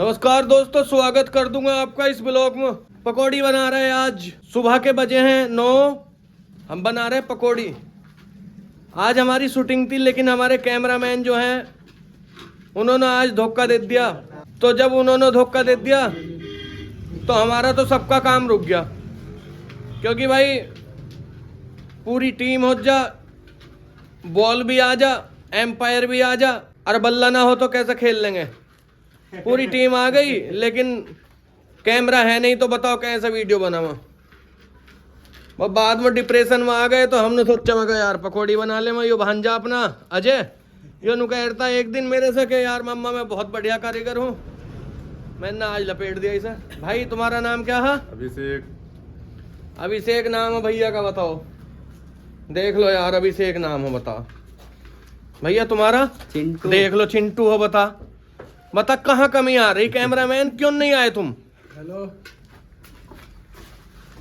नमस्कार दोस्तों, स्वागत कर दूंगा आपका इस ब्लॉग में। पकौड़ी बना रहे हैं आज। सुबह के बजे हैं 9। हम बना रहे हैं पकौड़ी। आज हमारी शूटिंग थी, लेकिन हमारे कैमरामैन जो हैं उन्होंने आज धोखा दे दिया। तो जब उन्होंने धोखा दे दिया तो हमारा तो सबका काम रुक गया, क्योंकि भाई पूरी टीम हो जा, बॉल भी आ जा, एम्पायर भी आ जा, और बल्ला ना हो तो कैसे खेल लेंगे। पूरी टीम आ गई, लेकिन कैमरा है नहीं, तो बताओ कैसे वीडियो बनावा। और बाद में डिप्रेशन में आ गए, तो हमने सोचा मैं यार पकौड़ी बना ले। मैं यो भांजा अपना अजय यो नु कहता एक दिन मेरे से कि यार मम्मा मैं बहुत बढ़िया कारीगर हूँ। मैंने आज लपेट दिया इसे। भाई तुम्हारा नाम क्या है? अभिषेक। अभिषेक नाम है भैया का, बताओ। देख लो यार, अभिषेक नाम हो, बताओ। भैया तुम्हारा? चिंटू। देख लो चिंटू हो, बता कहाँ कमी आ रही? कैमरामैन क्यों नहीं आए तुम? हेलो।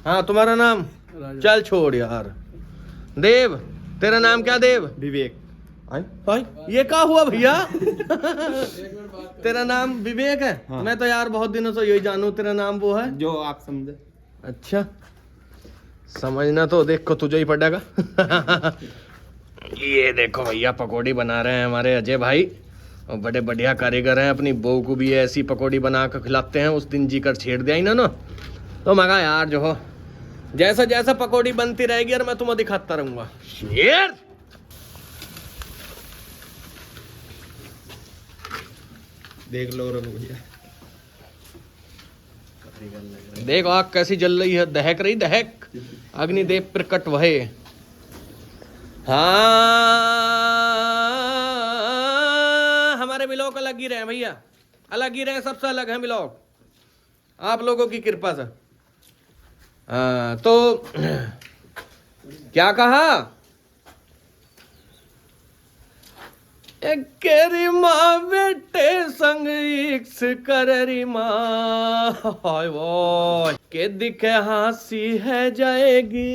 हाँ तुम्हारा नाम? चल छोड़ यार। देव, तेरा नाम क्या? देव विवेक। भाई ये क्या हुआ भैया? तेरा नाम विवेक है? हाँ। मैं तो यार बहुत दिनों से यही जानू तेरा नाम वो है जो आप समझे। अच्छा, समझना तो देखो तुझे ही पड़ेगा। ये देखो भैया पकौड़ी बना रहे हैं हमारे अजय भाई, और बड़े बढ़िया कारीगर हैं। अपनी बहू को भी ऐसी पकौड़ी बना कर खिलाते हैं। उस दिन जी कर छेड़ दिया इन्होंने, तो मैं कहा यार जो हो जैसा जैसा पकौड़ी बनती रहेगी और मैं तुम्हें दिखाता रहूंगा। शेर देख लो भैया, देखो आग कैसी जल रही है, दहक रही, दहक अग्निदेव प्रकट वहे। हाँ हमारे ब्लॉग अलग ही रहे भैया, अलग ही रहे, सबसे अलग है ब्लॉग आप लोगों की कृपा से। हाँ तो क्या कहा? केरी माँ बेटे संग इक्स कररी माँ, हाय वो के दिखे हंसी है जाएगी,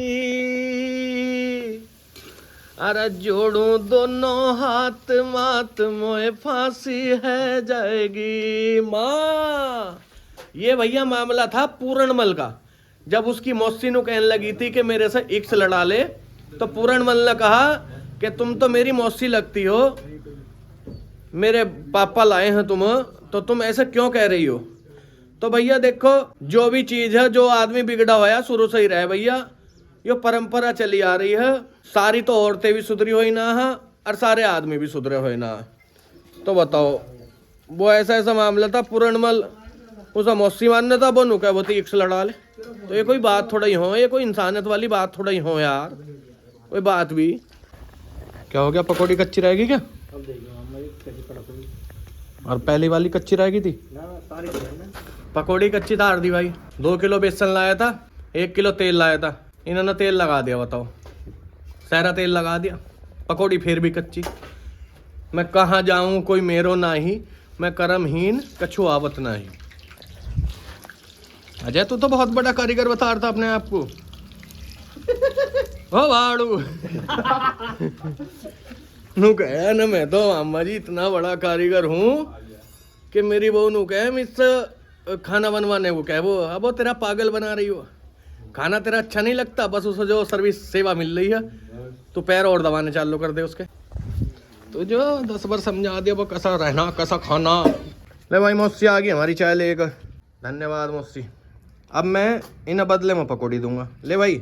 अरे जोड़ू दोनों हाथ मात मोए फांसी है जाएगी माँ। ये भैया मामला था पूरणमल का। जब उसकी मौसी नु कहने लगी थी कि मेरे से इक्स लड़ा ले, तो पूरणमल ने कहा कि तुम तो मेरी मौसी लगती हो, मेरे पापा लाए हैं तुम्हें, तो तुम ऐसा क्यों कह रही हो? तो भैया देखो, जो भी चीज है, जो आदमी बिगड़ा हुआ शुरू से ही रहे भैया, ये परंपरा चली आ रही है। सारी तो औरतें भी सुधरी हुई ना है, और सारे आदमी भी सुधरे हुए ना है। तो बताओ, वो ऐसा ऐसा मामला था। पूरणमल उसे मौसी मानने था, वो नुका वो इक्स लड़ा ले। तो ये कोई बात थोड़ा ही हो, ये कोई इंसानियत वाली बात थोड़ा ही हो यार, कोई बात भी। क्या हो गया, पकौड़ी कच्ची रहेगी क्या? और पहली वाली कच्ची रहेगी थी? पकौड़ी कच्ची था आरदी भाई। 2 किलो बेसन लाया था, 1 किलो तेल लाया था, इन्होंने तेल लगा दिया, बताओ। सारा तेल लगा दिया, पकौड़ी फिर भी कच्ची। मैं कहाँ जाऊं, कोई मेरो नाही, मैं कर्महीन कछु आवत नाही। अजय तू तो बहुत बड़ा कारीगर बता रहा था अपने आप को। ओ वाड़ू नु कहे ना, मैं तो मामा जी इतना बड़ा कारीगर हूँ कि मेरी बहू नु कहे मुझसे खाना बनवाने को कहे, वो अब वो तेरा पागल बना रही हो, खाना तेरा अच्छा नहीं लगता, बस उसे जो सर्विस सेवा मिल रही है तो पैर और दबाने चालू कर दे उसके। तो जो 10 बार समझा दिया वो कैसा रहना कैसा खाना। ले भाई मौसी आ गई हमारी, चाय लेकर। धन्यवाद मौसी। अब मैं इन बदले में पकौड़ी दूंगा। ले भाई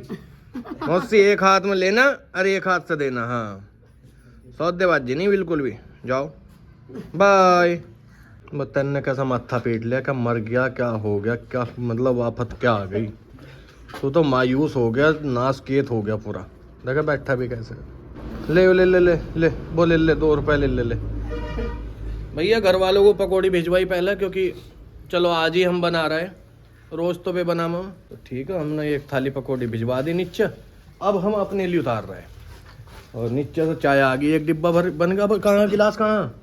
मौसी, एक हाथ में लेना और एक हाथ से देना। हाँ सौदेबाजी नहीं बिल्कुल भी। जाओ बाय। बतन ने कैसा माथा पीट लिया, क्या मर गया, क्या हो गया, क्या मतलब आफत क्या आ गई। तू तो मायूस हो गया, नासकेत हो गया पूरा। देखा बैठा भी कैसे। ले ले ले ले ले वो ले ले 2 रुपए ले ले ले। भैया घर वालों को पकौड़ी भिजवाई पहले, क्योंकि चलो आज ही हम बना रहे हैं, रोज तो बे बना मैं, तो ठीक है हमने 1 थाली पकौड़ी भिजवा दी नीचे। अब हम अपने लिए उतार रहे हैं, और नीचे से चाय आ गई, 1 डिब्बा भर बन गया। कहाँ गिलास, कहाँ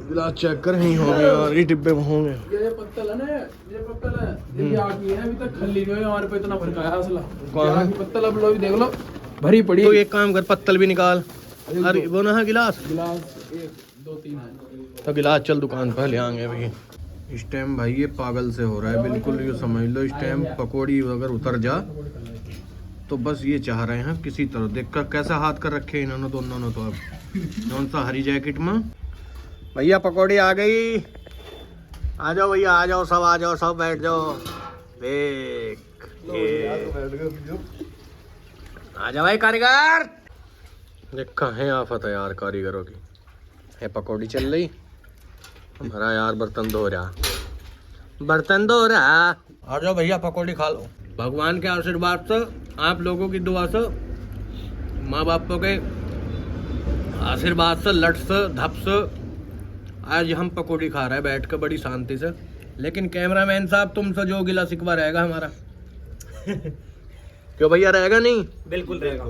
गिलास चेक कर, ही होंगे यार, ये डिब्बे में होंगे। ये पत्तल है ना, ये पत्तल है, ये आगी है, अभी तक खल्ली में हमारे पे इतना भड़काया असला। कौन है? पत्तल अब लो, देख लो भरी पड़ी। तो एक काम कर, पत्तल भी निकाल। अरे वो ना है गिलास, 1 2 3 तो गिलास चल दुकान पर ले आएंगे भाई। इस टाइम भाई ये पागल से हो रहा है बिल्कुल, ये समझ लो इस टाइम पकौड़ी अगर उतर जा तो बस ये चाह रहे हैं किसी तरह, देखकर कैसा हाथ कर रखे इन्होंने दोनों ने। तो अब कौन सा हरी जैकेट में भैया पकौड़ी आ गई, आ जाओ भैया आ जाओ, सब आ जाओ, सब बैठ जाओ। देख आ जाओ भाई कारीगर, देख कहाँ आफत है यार कारीगरों की। है पकौड़ी चल रही, हमारा यार बर्तन धो रहा, बर्तन धो रहा। आ जाओ भैया पकौड़ी खा लो। भगवान के आशीर्वाद से, आप लोगों की दुआ से, माँ बापों के आशीर्वाद से, लट से धप से आज हम पकौड़ी खा रहे हैं बैठ कर बड़ी शांति से। लेकिन कैमरामैन साहब तुमसे जो गिला शिकवा रहेगा हमारा क्यों भैया, रहेगा नहीं? बिल्कुल रहेगा।